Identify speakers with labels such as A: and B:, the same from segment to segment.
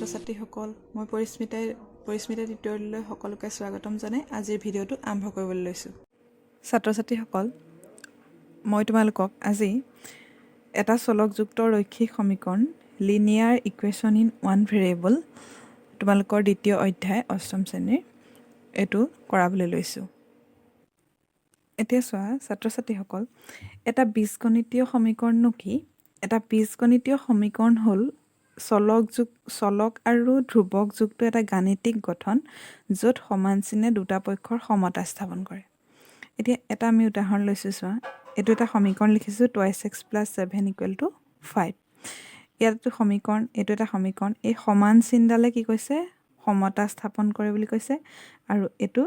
A: ছাত্ৰ-ছাত্ৰীসকল, মই পৰিস্মিতা টিউটৰিয়েললৈ সকলোকে স্বাগতম জনাই আজিৰ ভিডিঅ'টো আৰম্ভ কৰিবলৈ লৈছোঁ। ছাত্ৰ-ছাত্ৰীসকল, মই তোমালোকক আজি এটা চলকযুক্ত ৰৈখিক সমীকৰণ linear equation in one variable তোমালোকৰ দ্বিতীয় অধ্যায় অষ্টম শ্ৰেণীৰ এইটো কৰাবলৈ লৈছোঁ। এতিয়া চোৱা ছাত্ৰ-ছাত্ৰীসকল, এটা বীজগণিতীয় সমীকৰণনো কি? এটা বীজগণিতীয় সমীকৰণ হ'ল চলক আৰু ধ্ৰুৱকযুক্ত এটা গাণিতিক গঠন য'ত সমান চিনে দুটা পক্ষৰ সমতা স্থাপন কৰে। এতিয়া এটা আমি উদাহৰণ লৈছোঁ চোৱা, এইটো এটা সমীকৰণ লিখিছোঁ 2x + 7 = 5। এইটো এটা সমীকৰণ, এই সমান চিনডালে কি কৈছে? সমতা স্থাপন কৰে বুলি কৈছে। আৰু এইটো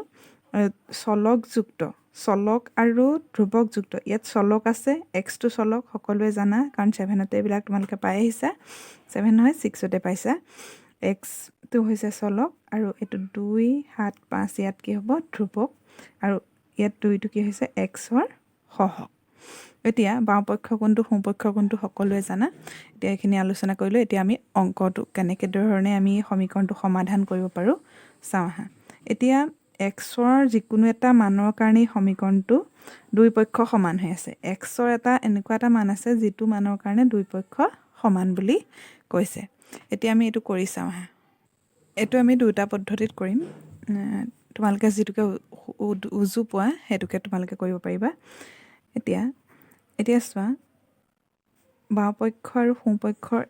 A: চলক আৰু ধ্ৰুৱকযুক্ত। ইয়াত চলক আছে, x টো চলক সকলোৱে জানা, কাৰণ 7তে এইবিলাক তোমালোকে পাই আহিছা। 7 নহয় 6তে পাইছা। x টো হৈছে চলক আৰু এইটো 2, 7, 5 ইয়াত কি হ'ব? ধ্ৰুৱক। আৰু ইয়াত 2টো কি হৈছে? xৰ সহগ। এতিয়া বাওঁপক্ষ কোণটো সোঁপক্ষ কোণটো সকলোৱে জানা। এতিয়া এইখিনি আলোচনা কৰিলোঁ। এতিয়া আমি অংকটো কেনেকৈ ধৰণে আমি সমীকৰণটো সমাধান কৰিব পাৰোঁ চাওঁ আহা। এতিয়া xৰ যিকোনো এটা মানৰ কাৰণে সমীকৰণটো দুই পক্ষ সমান হৈ আছে। xৰ এনেকুৱা এটা মান আছে যিটো মানৰ কাৰণে দুই পক্ষ সমান বুলি কৈছে। এতিয়া আমি এইটো কৰি চাওঁ আহা। এইটো আমি দুটা পদ্ধতিত কৰিম। তোমালোকে যিটোকে উজু পোৱা সেইটোকে তোমালোকে কৰিব পাৰিবা। এতিয়া চোৱা, বাওঁপক্ষ আৰু সোঁপক্ষৰ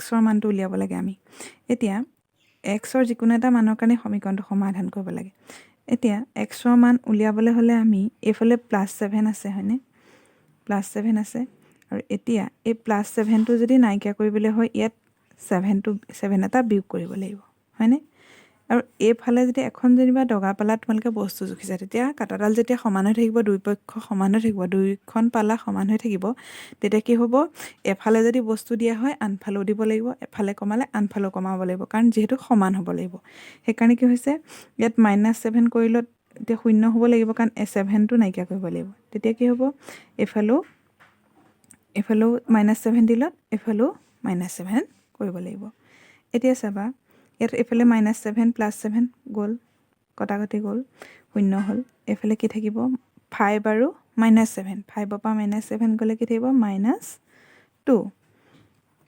A: xৰ মানটো উলিয়াব লাগে আমি। এতিয়া xৰ যিকোনো এটা মানৰ কাৰণে সমীকৰণটো সমাধান কৰিব লাগে। এতিয়া xৰ মান উলিয়াবলৈ হ'লে আমি এইফালে +7 আছে হয়নে? +7 আছে। আৰু এতিয়া এই +7টো যদি নাইকিয়া কৰিবলৈ হয় ইয়াত 7 এটা বিয়োগ কৰিব লাগিব হয়নে? আৰু এইফালে যদি এখন যেনিবা দগা পালাত তোমালোকে বস্তু জুখিছা, তেতিয়া কাটাডাল যেতিয়া সমান হৈ থাকিব, দুই পক্ষ সমান হৈ থাকিব, দুইখন পালা সমান হৈ থাকিব, তেতিয়া কি হ'ব? এফালে যদি বস্তু দিয়া হয় আনফালেও দিব লাগিব, এফালে কমালে আনফালেও কমাব লাগিব, কাৰণ যিহেতু সমান হ'ব লাগিব। সেইকাৰণে কি হৈছে, ইয়াত -7 কৰিলত এতিয়া 0 হ'ব লাগিব, কাৰণ 7টো নাইকিয়া কৰিব লাগিব। তেতিয়া কি হ'ব? এইফালেও -7 দিলত এইফালেও -7 কৰিব লাগিব। এতিয়া চাবা, ইয়াত এইফালে -7 +7 গ'ল, কটাকটি গ'ল, 0 হ'ল। এইফালে কি থাকিব? 5 আৰু -7, 5ৰ পৰা -7 গ'লে কি থাকিব? -2।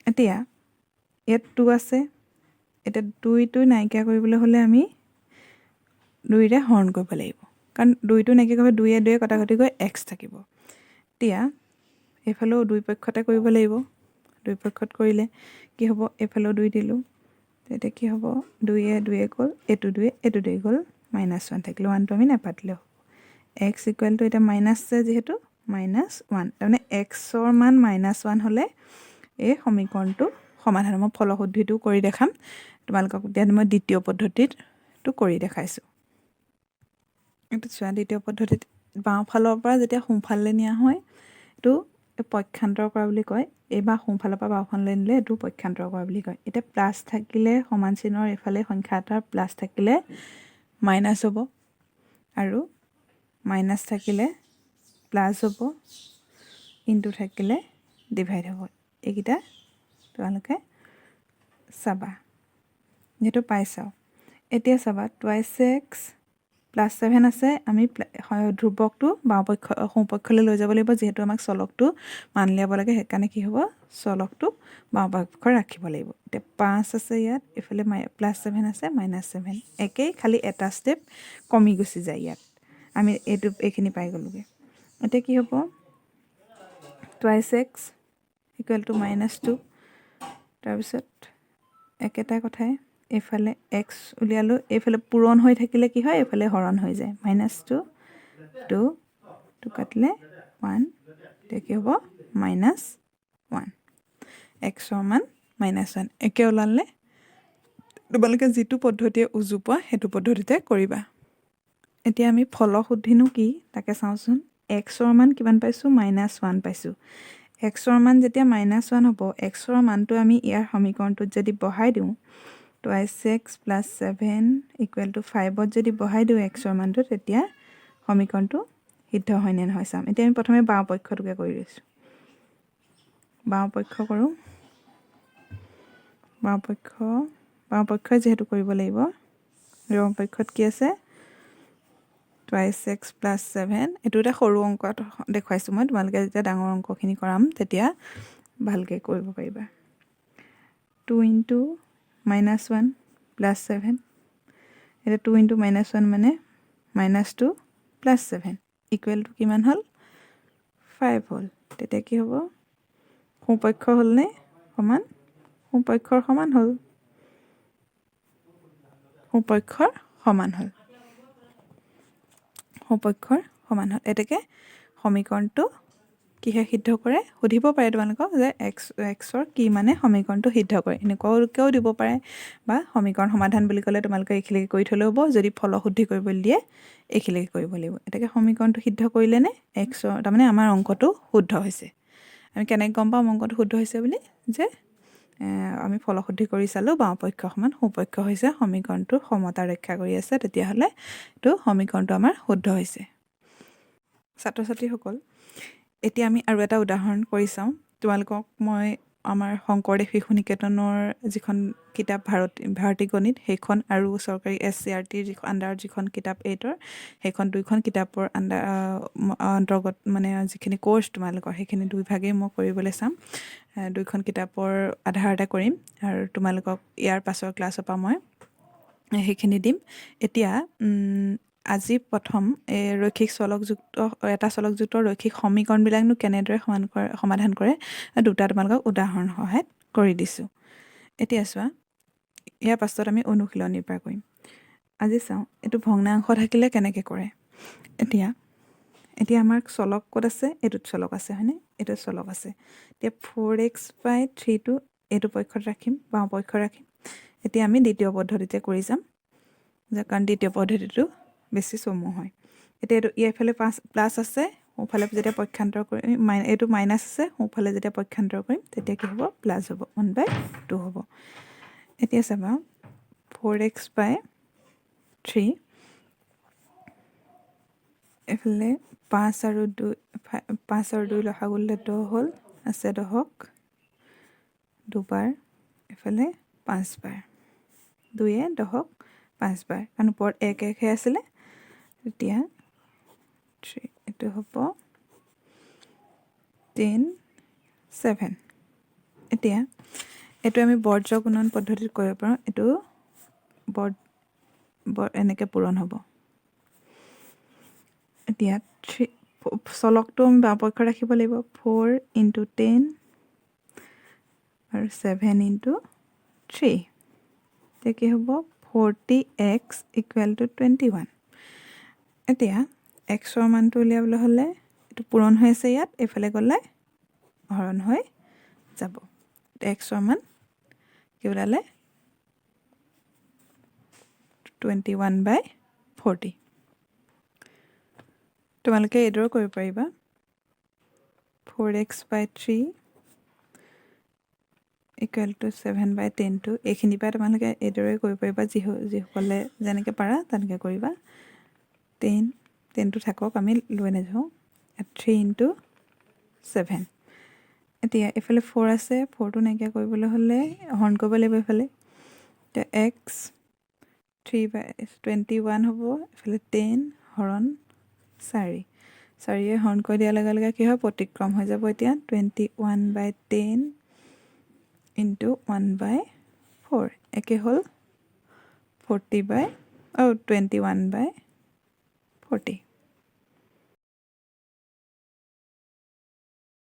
A: এতিয়া ইয়াত 2 আছে। এতিয়া 2টো নাইকিয়া কৰিবলৈ হ'লে আমি 2ৰে হৰণ কৰিব লাগিব, কাৰণ 2টো নাইকিয়া কৰিব 2 কটাকটি গৈ x থাকিব। এতিয়া এইফালেও দুই পক্ষতে কৰিব লাগিব। দুই পক্ষত কৰিলে কি হ'ব? এইফালেও 2 দিলোঁ, তেতিয়া কি হ'ব? 2 গ'ল, এইটো 2 গ'ল, -1 থাকিলে, 1টো আমি নাপাতিলেও হ'ব। x = এতিয়া মাইনাছ আছে যিহেতু -1, তাৰমানে xৰ মান -1 হ'লে এই সমীকৰণটো সমাধান। মই ফলশুদ্ধিটো কৰি দেখাম তোমালোকক। এতিয়া মই দ্বিতীয় পদ্ধতিটো কৰি দেখাইছোঁ। এইটো চোৱা, দ্বিতীয় পদ্ধতিত বাওঁফালৰ পৰা যেতিয়া সোঁফালে নিয়া হয় এইটো পক্ষান্তৰ কৰা বুলি কয়। এইবাৰ সোঁফালৰ পৰা বাওঁফালে নিলে এইটো পক্ষান্তৰ কৰা বুলি কয়। এতিয়া প্লাছ থাকিলে সমান চিনৰ এইফালে সংখ্যা এটাৰ প্লাছ থাকিলে মাইনাছ হ'ব, আৰু মাইনাছ থাকিলে প্লাছ হ'ব, ইনটু থাকিলে ডিভাইড হ'ব। এইকেইটা তোমালোকে চাবা, যিহেতু পাই চাওঁ। এতিয়া চাবা, 2x + 7 আছে। আমি ধ্ৰুৱকটো সোঁপক্ষলৈ লৈ যাব লাগিব, যিহেতু আমাক চলকটো মান উলিয়াব লাগে। সেইকাৰণে কি হ'ব? চলকটো বাওঁপক্ষত ৰাখিব লাগিব। এতিয়া 5 আছে ইয়াত, এইফালে +7 আছে, -7 একেই, খালি এটা ষ্টেপ কমি গুচি যায় ইয়াত। আমি এইখিনি পাই গ'লোগৈ। এতিয়া কি হ'ব? 2x = -2। তাৰপিছত একেটা কথাই এইফালে x উলিয়ালোঁ, এইফালে পূৰণ হৈ থাকিলে কি হয়? এইফালে হৰণ হৈ যায়। -2, 2 কাটিলে 1, এতিয়া কি হ'ব? -1। xৰ মান -1 একে ওলালে। তোমালোকে যিটো পদ্ধতিয়ে উজু পোৱা সেইটো পদ্ধতিতে কৰিবা। এতিয়া আমি ফলশুদ্ধিনো কি তাকে চাওঁচোন। xৰ মান কিমান পাইছোঁ? -1 পাইছোঁ। xৰ মান যেতিয়া -1 হ'ব, xৰ মানটো আমি ইয়াৰ সমীকৰণটোত যদি বহাই দিওঁ, 2x + 7 = 5ত যদি বহাই দিওঁ xৰ মানটো, তেতিয়া সমীকৰণটো সিদ্ধ হয় নে নহয় চাম। এতিয়া আমি প্ৰথমে বাওঁপক্ষটোকে কৰি লৈছোঁ। বাওঁপক্ষ কৰোঁ। বাওঁপক্ষই যিহেতু কৰিব লাগিব বাওঁপক্ষত কি আছে 2x + 7 এইটো এটা সৰু অংকত দেখুৱাইছোঁ মই তোমালোকে যেতিয়া ডাঙৰ অংকখিনি কৰাম তেতিয়া ভালকৈ কৰিব পাৰিবা 2 * -1 + 7 এটা 2 * -1 মানে -2 + 7 = কিমান হ'ল 5 হ'ল তেতিয়া কি হ'ব সোঁপক্ষ হ'লনে সমান সোঁপক্ষৰ সমান হ'ল সোঁপক্ষৰ সমান হ'ল এতেকে সমীকৰণটো কিহে সিদ্ধ কৰে সুধিব পাৰে তোমালোকক যে এক্সৰ কি মানে সমীকৰণটো সিদ্ধ কৰে এনেকুৱাও দিব পাৰে বা সমীকৰণ সমাধান বুলি ক'লে তোমালোকে এইখিনিকে কৰি থ'লেও হ'ব যদি ফলশুদ্ধি কৰিবলৈ দিয়ে এইখিনিকে কৰিব লাগিব এতেকে সমীকৰণটো সিদ্ধ কৰিলে নে এক্সৰ তাৰমানে আমাৰ অংকটো শুদ্ধ হৈছে আমি কেনেকৈ গম পাম অংকটো শুদ্ধ হৈছে বুলি যে আমি ফলশুদ্ধি কৰি চালোঁ বাওঁপক্ষ সমান সোঁপক্ষ হৈছে সমীকৰণটোৰ সমতা ৰক্ষা কৰি আছে তেতিয়াহ'লে এইটো সমীকৰণটো আমাৰ শুদ্ধ হৈছে ছাত্ৰ ছাত্ৰীসকল এতিয়া আমি আৰু এটা উদাহৰণ কৰি চাওঁ তোমালোকক মই আমাৰ শংকৰদেৱ শিশু নিকেতনৰ যিখন কিতাপ ভাৰতী গণিত সেইখন আৰু চৰকাৰী SCRTৰ আণ্ডাৰত যিখন কিতাপ 8ৰ সেইখন দুইখন কিতাপৰ অন্তৰ্গত মানে যিখিনি কোৰ্চ তোমালোকৰ সেইখিনি দুইভাগেই মই কৰিবলৈ চাম দুইখন কিতাপৰ আধাৰতে কৰিম আৰু তোমালোকক ইয়াৰ পাছৰ ক্লাছৰ পৰা মই সেইখিনি দিম এতিয়া আজি প্ৰথম ৰৈখিক চলকযুক্ত এটা চলকযুক্ত ৰৈখিক সমীকৰণবিলাকনো কেনেদৰে সমাধান কৰে দুটা তোমালোকক উদাহৰণ সহায়ত কৰি দিছোঁ এতিয়া চোৱা ইয়াৰ পাছত আমি অনুশীলনীৰ পৰা কৰিম আজি চাওঁ এইটো ভগ্নাংশ থাকিলে কেনেকৈ কৰে এতিয়া আমাৰ চলক ক'ত আছে এইটোত চলক আছে হয়নে এইটোত চলক আছে এতিয়া 4x/3টো এইটো পক্ষত ৰাখিম বাওঁ পক্ষত ৰাখিম এতিয়া আমি দ্বিতীয় পদ্ধতিতে কৰি যাম কাৰণ দ্বিতীয় পদ্ধতিটো বেছি চমু হয় এতিয়া এইটো এইফালে প্লাছ আছে সোঁফালে যেতিয়া পক্ষান্তৰ কৰিম এইটো মাইনাছ আছে সোঁফালে যেতিয়া পক্ষান্তৰ কৰিম তেতিয়া কি হ'ব প্লাছ হ'ব 1/2 হ'ব এতিয়া চাবা 4x/3 এইফালে 5 আৰু 2 লসাগু ল'লে 10 হ'ল আছে 10ক দুবাৰ এইফালে 5 বাৰ 2য়ে 10ক 5 বাৰ কাৰণ ওপৰত 1 আছিলে এতিয়া 3 এইটো হ'ব 10 7 এতিয়া এইটো আমি বৰ্জ্য গুণন পদ্ধতিত কৰিব পাৰোঁ এইটো এনেকৈ পূৰণ হ'ব এতিয়া চলকটো আমি বাওঁপক্ষ ৰাখিব লাগিব 4 * 10 আৰু 7 * 3 এতিয়া কি হ'ব 40x = 21 এতিয়া xৰ মানটো উলিয়াবলৈ হ'লে এইটো পূৰণ হৈ আছে ইয়াত এইফালে গ'লে হৰণ হৈ যাব xৰ মান কি ওলালে 21/40 তোমালোকে এইদৰে কৰিব পাৰিবা 4x/3 = 7/10 এইখিনিৰ পৰা তোমালোকে এইদৰে কৰিব পাৰিবা যিসকলে যেনেকৈ পাৰা তেনেকৈ কৰিবা 10টো থাকক আমি লৈ নাযাওঁ 3 * 7 এতিয়া এইফালে 4 আছে 4টো নাইকিয়া কৰিবলৈ হ'লে হৰণ কৰিব লাগিব এইফালে এতিয়া x 3/21 হ'ব এইফালে 10 হৰণ 4য়ে হৰণ কৰি দিয়াৰ লগে লগে কি হয় প্ৰতিক্ৰম হৈ যাব এতিয়া 21/10 * 1/4 একে হ'ল 21/40